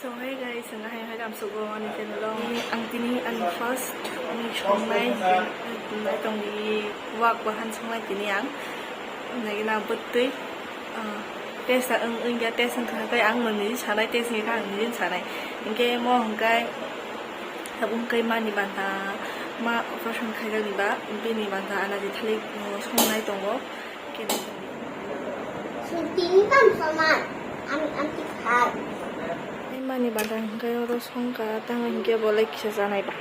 So hey guys, ngayon dalam subuh ni channel ni ang tini ang first ni chongnai na tong ni wak bahan chongnai tini ang na betul tes ang ya tes ang kai ang mun ni sanai tes ni kan ni sanai ingke mo hangkai habung kai mani banta ma operation kai ga ni ba ingke ni banta ana di thali chongnai tongo ke so tini kan sama anti khai mani badang kayo ro songka tang hinge boleh kisah sanai ba.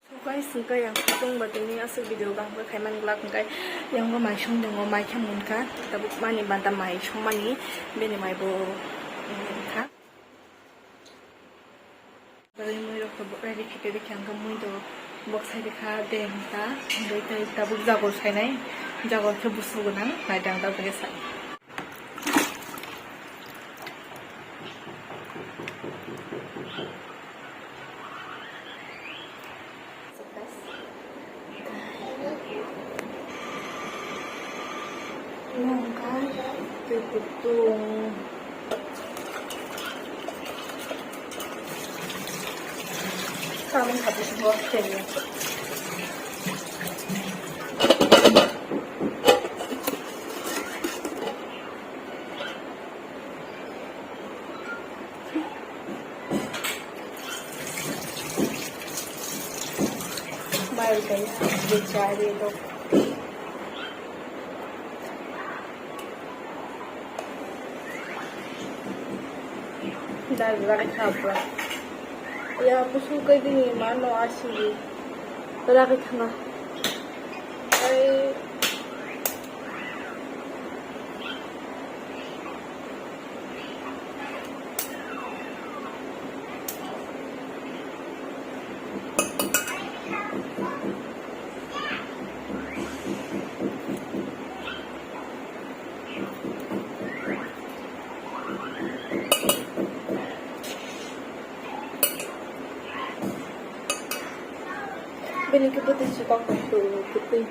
So guys, sungkai yang kutung batini asal video bang berkai man gelak sungkai yang gua mai song dengan mai kamun ka, tapi mani banta mai song mani beni mai bo ka. Bagi mui ro ka ready kita dikyang ka mui do box sai dekha den ta, doi tai tabuk jagor sai nai, jagor ke busu gunang, nai dang ta bagi sai. Kan tutung kami habis buat kayaknya baik guys dicari dok dari apa? Ya, busu kayak gini mana asli? Dari tengah. Beni kita terjebak waktu putih.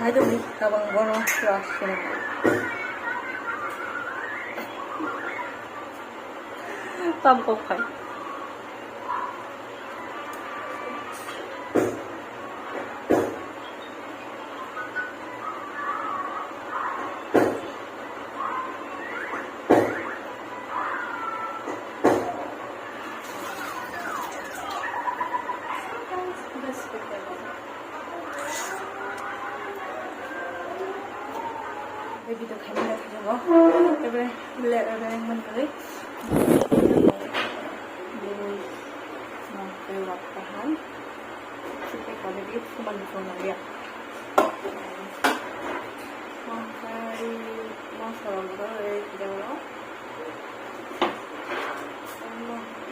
Aduh nih, kabang bono rasanya. Tampak kai. Baby to camera saja boh. Coba lihat ada yang menarik. Lewat tahan. Supaya kalau dia cuma di zona dia. Makai masalah jauh.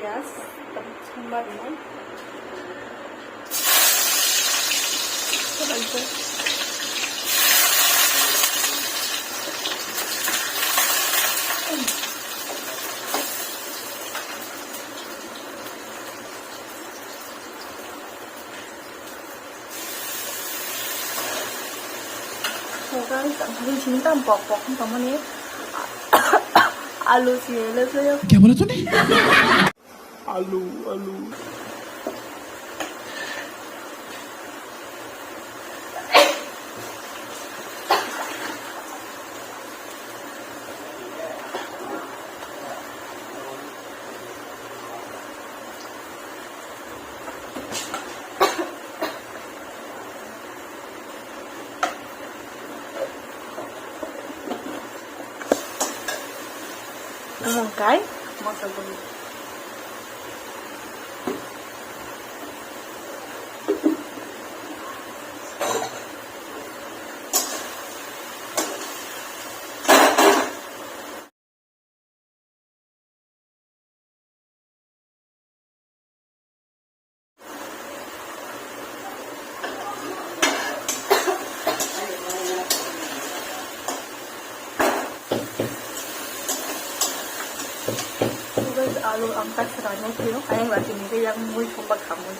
Yes, tapi sambar ini. Coba guys, ang haling cinta pokok teman ini alu sih saya. क्या बोला तूने? आलू आलू Okay, masa dulu. alu angkat seranya kilo ayam lagi ini yang muy coba kamu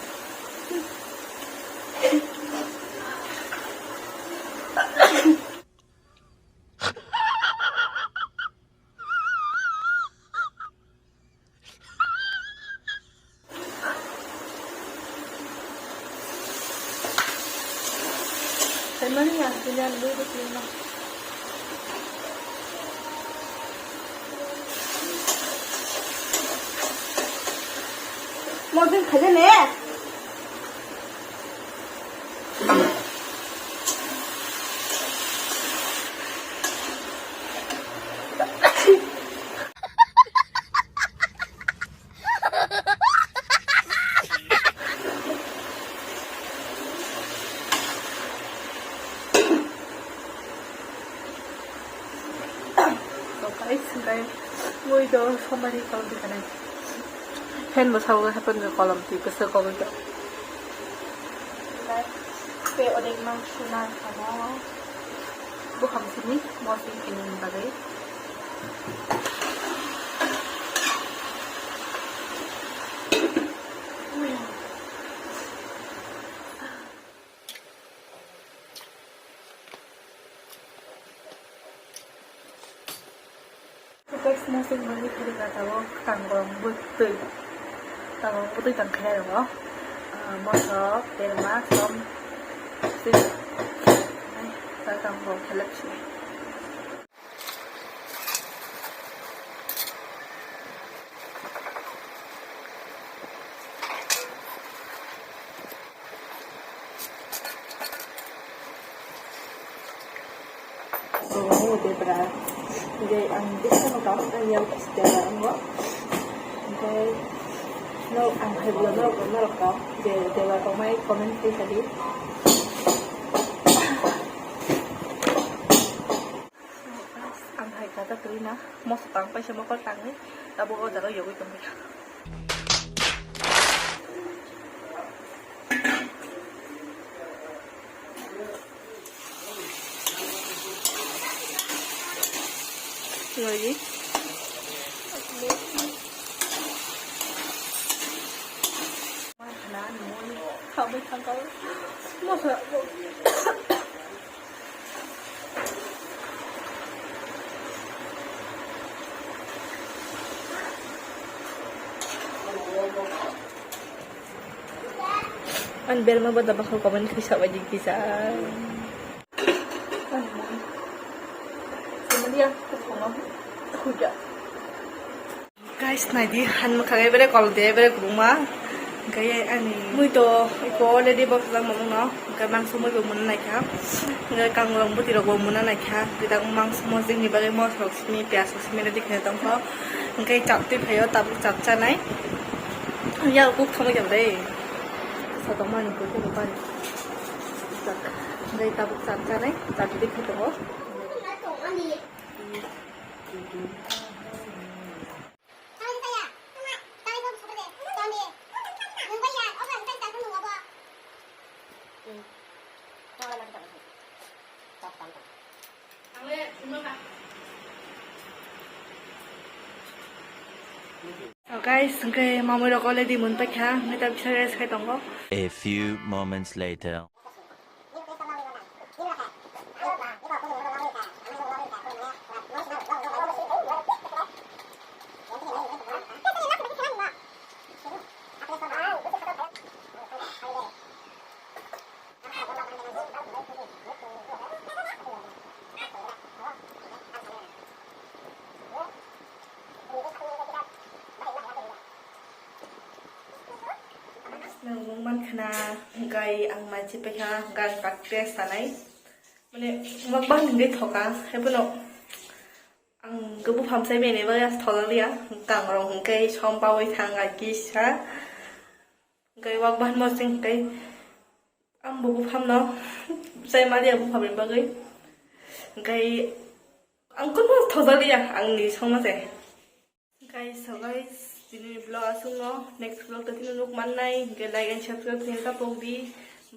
Sebenarnya pilihan dulu sih 뭐든 가져내. guys, muy dos somebody called the canal. Hen mo sawo happen ga column ti ko sa ko ga. Pe odeng mang sunan kana. Bu kham sini mo sing inin bagay. guys, mo sing mali kali kata wo tanggong butuh. Tanggong butuh tang kaya wo. Motor, derma, som, sih. Saya tanggong seleksi. Ini udah berat. Jadi ang bisa magkakaroon ng yung istera mo. Okay. No, ang hibla mo ko. Jadi dewa ko may comment kay tadi. Ang hay kata tuloy na. Mo sa tang pa siya mo ko tangi. Tabo ko daro yogi tumbi. Lagi. Mana ni? Kau bertang kau. Masa? An biar mah buat apa kau kawan kisah wajib kisah. Sebenarnya guys, nadi han makai bere kol de bere kuruma gaya ani muy to iko already box lang mong no kay mang sumo go mun na kya ngai kang long buti ro go mun na kya kita mang sumo jing ni bagay mo sok ni pyas sok ni dik ne tong ko ngai chap ti phayo tab chap cha nai ya ku kham ga de sa tong ma ni ko ko ba ni ngai tab chap cha nai tab dik ne tong ko guys, okay, mama ro ko le di mun pa kya, ngai tab sa res khai tong ko. A few moments later. Nang man khana gai ang ma chi pe kha gang practice tanai mane magbang ngai thoka hebuno ang gubu pham sai be ne ba tholia kang rong gai chom pa wai thang ga ki sa gai wak ban mo sing gai ang bubu pham no sai ma dia bu pham ba gai ang kun mo tholia ang ni chom ma se guys, so guys, ini vlog asung no, next vlog tadi nunuk manai, like and subscribe channel ka pong di.